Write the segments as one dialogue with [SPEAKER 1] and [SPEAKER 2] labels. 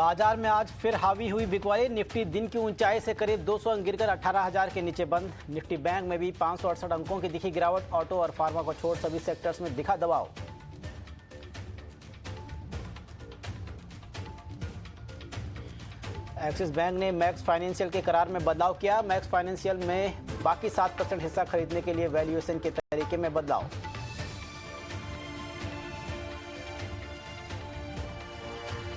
[SPEAKER 1] बाजार में आज फिर हावी हुई बिकवाली। निफ्टी दिन की ऊंचाई से करीब 200 अंक गिरकर 18,000 के नीचे बंद। निफ्टी बैंक में भी 568 अंकों की दिखी गिरावट। ऑटो और फार्मा को छोड़ सभी सेक्टर्स में दिखा दबाव। एक्सिस बैंक ने मैक्स फाइनेंशियल के करार में बदलाव किया। मैक्स फाइनेंशियल में बाकी 7% हिस्सा खरीदने के लिए वैल्यूएशन के तरीके में बदलाव।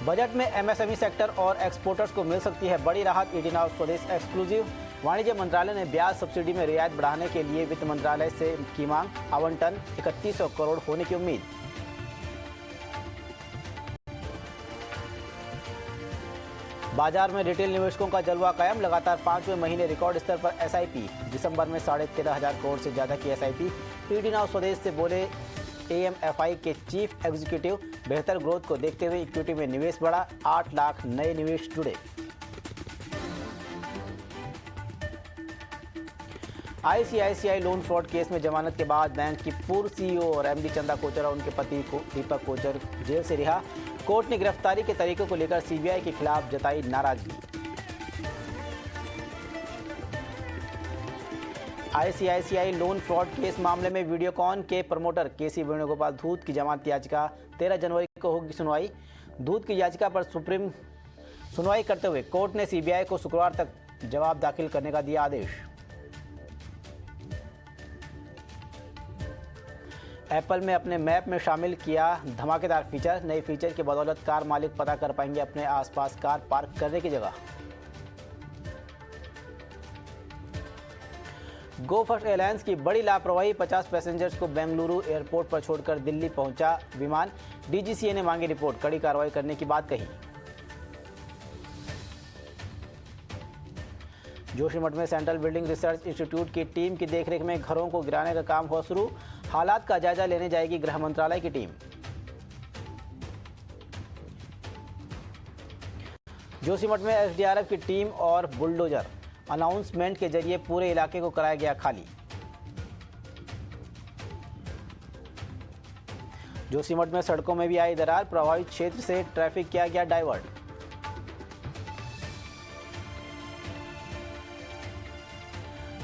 [SPEAKER 1] बजट में एमएसएमई सेक्टर और एक्सपोर्टर्स को मिल सकती है बड़ी राहत। ईडी नाउ स्वदेश एक्सक्लूसिव। वाणिज्य मंत्रालय ने ब्याज सब्सिडी में रियायत बढ़ाने के लिए वित्त मंत्रालय से की मांग। आवंटन 3100 करोड़ होने की उम्मीद। बाजार में रिटेल निवेशकों का जलवा कायम। लगातार 5वें महीने रिकॉर्ड स्तर पर एसआईपी। दिसंबर में 13,500 करोड़ से ज्यादा की एसआईपी। ईडी नाउ स्वदेश से बोले एएमएफआई के चीफ एग्जीक्यूटिव। बेहतर ग्रोथ को देखते हुए इक्विटी में निवेश बढ़ा। 8 लाख नए निवेश जुड़े। आईसीआईसीआई लोन फ्रॉड केस में जमानत के बाद बैंक की पूर्व सीईओ और एमडी चंदा कोचर और उनके पति दीपक कोचर जेल से रिहा। कोर्ट ने गिरफ्तारी के तरीकों को लेकर सीबीआई के खिलाफ जताई नाराजगी। आईसीआईसीआई लोन फ्रॉड केस मामले में वीडियोकॉन के प्रमोटर केसी वेणुगोपाल धूत की जमानत याचिका 13 जनवरी को होगी सुनवाई। धूत की याचिका पर सुप्रीम सुनवाई करते हुए कोर्ट ने सीबीआई को शुक्रवार तक जवाब दाखिल करने का दिया आदेश। एप्पल में अपने मैप में शामिल किया धमाकेदार फीचर। नए फीचर की बदौलत कार मालिक पता कर पाएंगे अपने आसपास कार पार्क करने की जगह। गो फर्स्ट एयरलाइंस की बड़ी लापरवाही। 50 पैसेंजर्स को बेंगलुरु एयरपोर्ट पर छोड़कर दिल्ली पहुंचा विमान। डीजीसीए ने मांगी रिपोर्ट। कड़ी कार्रवाई करने की बात कही। जोशीमठ में सेंट्रल बिल्डिंग रिसर्च इंस्टीट्यूट की टीम की देखरेख में घरों को गिराने का काम हुआ शुरू। हालात का जायजा लेने जाएगी गृह मंत्रालय की टीम। जोशीमठ में एसडीआरएफ की टीम और बुलडोजर। अनाउंसमेंट के जरिए पूरे इलाके को कराया गया खाली। जोशीमठ में सड़कों में भी आई दरार। प्रभावित क्षेत्र से ट्रैफिक किया गया डाइवर्ट।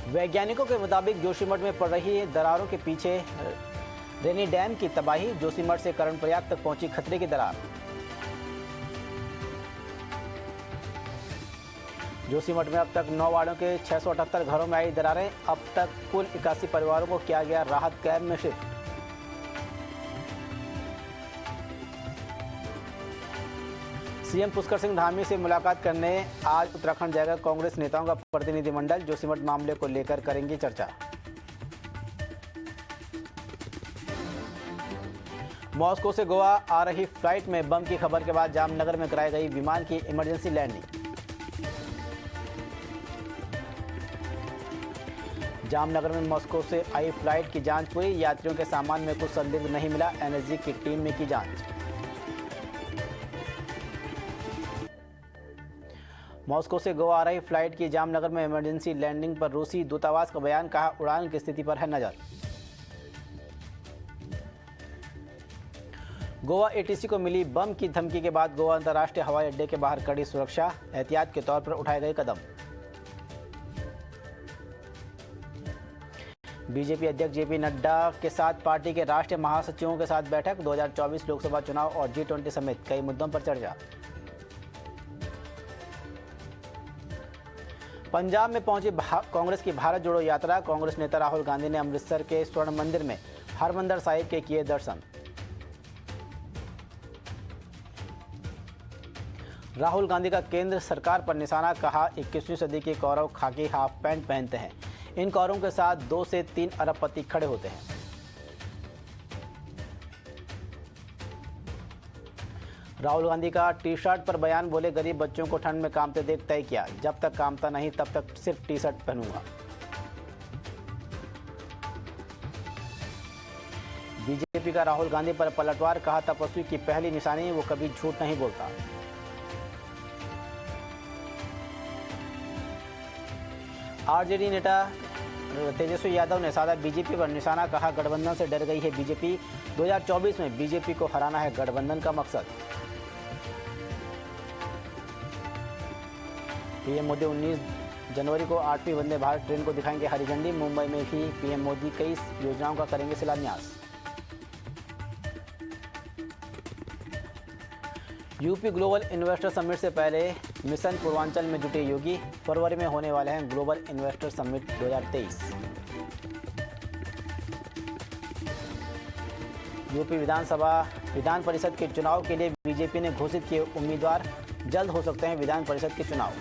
[SPEAKER 1] वैज्ञानिकों के मुताबिक जोशीमठ में पड़ रही दरारों के पीछे रेनी डैम की तबाही। जोशीमठ से कर्णप्रयाग तक पहुंची खतरे की दरार। जोशीमठ में अब तक 9 वार्डों के 678 घरों में आई दरारें। अब तक कुल 81 परिवारों को किया गया राहत कैंप में शिफ्ट। सीएम पुष्कर सिंह धामी से मुलाकात करने आज उत्तराखंड जाएगा कांग्रेस नेताओं का प्रतिनिधिमंडल। जोशीमठ मामले को लेकर करेंगे चर्चा। मॉस्को से गोवा आ रही फ्लाइट में बम की खबर के बाद जामनगर में कराई गई विमान की इमरजेंसी लैंडिंग। जामनगर में मॉस्को से आई फ्लाइट की जांच पूरी। यात्रियों के सामान में कुछ संदिग्ध नहीं मिला। एनएसजी की टीम ने की जांच। मॉस्को से गोवा आ रही फ्लाइट की जामनगर में इमरजेंसी लैंडिंग पर रूसी दूतावास का बयान। कहा उड़ान की स्थिति पर है नजर। गोवा एटीसी को मिली बम की धमकी के बाद गोवा अंतर्राष्ट्रीय हवाई अड्डे के बाहर कड़ी सुरक्षा। एहतियात के तौर पर उठाए गए कदम। बीजेपी अध्यक्ष जेपी नड्डा के साथ पार्टी के राष्ट्रीय महासचिवों के साथ बैठक। 2024 लोकसभा चुनाव और G20 समेत कई मुद्दों पर चर्चा। पंजाब में पहुंची कांग्रेस की भारत जोड़ो यात्रा। कांग्रेस नेता राहुल गांधी ने अमृतसर के स्वर्ण मंदिर में हरमंदिर साहिब के किए दर्शन। राहुल गांधी का केंद्र सरकार पर निशाना। कहा 21वीं सदी के कौरव खाकी हाफ पैंट पहनते हैं। इन कौरों के साथ 2 से 3 अरबपति खड़े होते हैं। राहुल गांधी का टी शर्ट पर बयान। बोले गरीब बच्चों को ठंड में कामते देख तय किया। जब तक कामता नहीं तब तक सिर्फ टी शर्ट पहनूंगा। बीजेपी का राहुल गांधी पर पलटवार। कहा तपस्वी की पहली निशानी, वो कभी झूठ नहीं बोलता। आरजेडी नेता तेजस्वी यादव ने साधा बीजेपी पर निशाना। कहा गठबंधन से डर गई है बीजेपी। 2024 में बीजेपी को हराना है गठबंधन का मकसद। पीएम मोदी 19 जनवरी को 8वीं वंदे भारत ट्रेन को दिखाएंगे हरी झंडी। मुंबई में भी पीएम मोदी कई योजनाओं का करेंगे शिलान्यास। यूपी ग्लोबल इन्वेस्टर समिट से पहले मिशन पूर्वांचल में जुटे योगी। फरवरी में होने वाले हैं global investor summit 2023। UP Vidhan Parishad के चुनाव के लिए बीजेपी ने घोषित किए उम्मीदवार। जल्द हो सकते हैं विधान परिषद के चुनाव।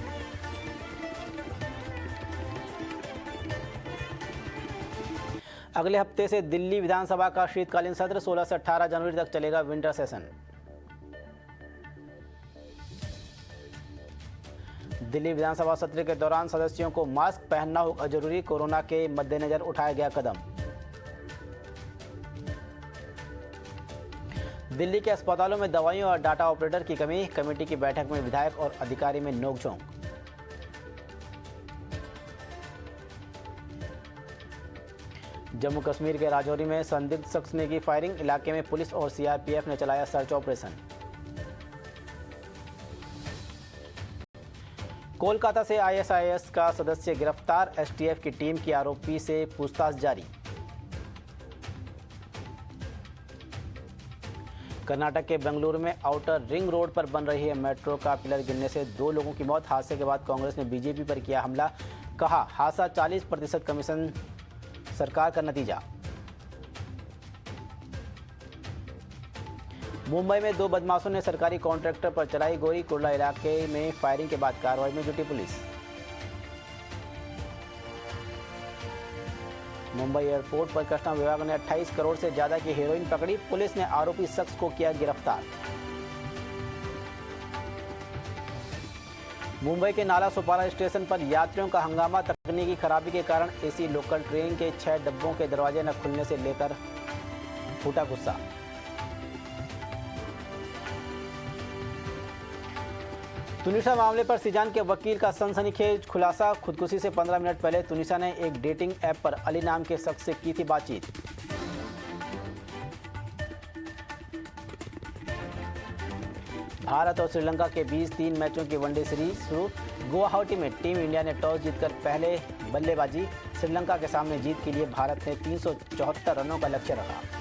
[SPEAKER 1] अगले हफ्ते से दिल्ली विधानसभा का शीतकालीन सत्र 16 से 18 जनवरी तक चलेगा विंटर सेशन। दिल्ली विधानसभा सत्र के दौरान सदस्यों को मास्क पहनना होगा जरूरी। कोरोना के मद्देनजर उठाया गया कदम। दिल्ली के अस्पतालों में दवाइयों और डाटा ऑपरेटर की कमी। कमेटी की बैठक में विधायक और अधिकारी में नोकझोंक। जम्मू कश्मीर के राजौरी में संदिग्ध शख्स ने की फायरिंग। इलाके में पुलिस और सीआरपीएफ ने चलाया सर्च ऑपरेशन। कोलकाता से आईएसआईएस का सदस्य गिरफ्तार। एसटीएफ की टीम की आरोपी से पूछताछ जारी। कर्नाटक के बेंगलुरु में आउटर रिंग रोड पर बन रही है मेट्रो का पिलर गिरने से 2 लोगों की मौत। हादसे के बाद कांग्रेस ने बीजेपी पर किया हमला। कहा हादसा 40% कमीशन सरकार का नतीजा। मुंबई में 2 बदमाशों ने सरकारी कॉन्ट्रैक्टर पर चलाई गोली। कुर्ला इलाके में फायरिंग के बाद कार्रवाई में जुटी पुलिस। मुंबई एयरपोर्ट पर कस्टम विभाग ने 28 करोड़ से ज्यादा की हेरोइन पकड़ी। पुलिस ने आरोपी शख्स को किया गिरफ्तार। मुंबई के नाला सोपारा स्टेशन पर यात्रियों का हंगामा। तकनीकी खराबी के कारण एसी लोकल ट्रेन के 6 डिब्बों के दरवाजे न खुलने से लेकर फूटा गुस्सा। तुनिशा मामले पर सीजान के वकील का सनसनीखेज खुलासा। खुदकुशी से 15 मिनट पहले तुनिशा ने एक डेटिंग ऐप पर अली नाम के शख्स से की थी बातचीत। भारत और श्रीलंका के बीच 3 मैचों की वनडे सीरीज शुरू। गुवाहाटी में टीम इंडिया ने टॉस जीतकर पहले बल्लेबाजी। श्रीलंका के सामने जीत के लिए भारत ने 374 रनों का लक्ष्य रखा।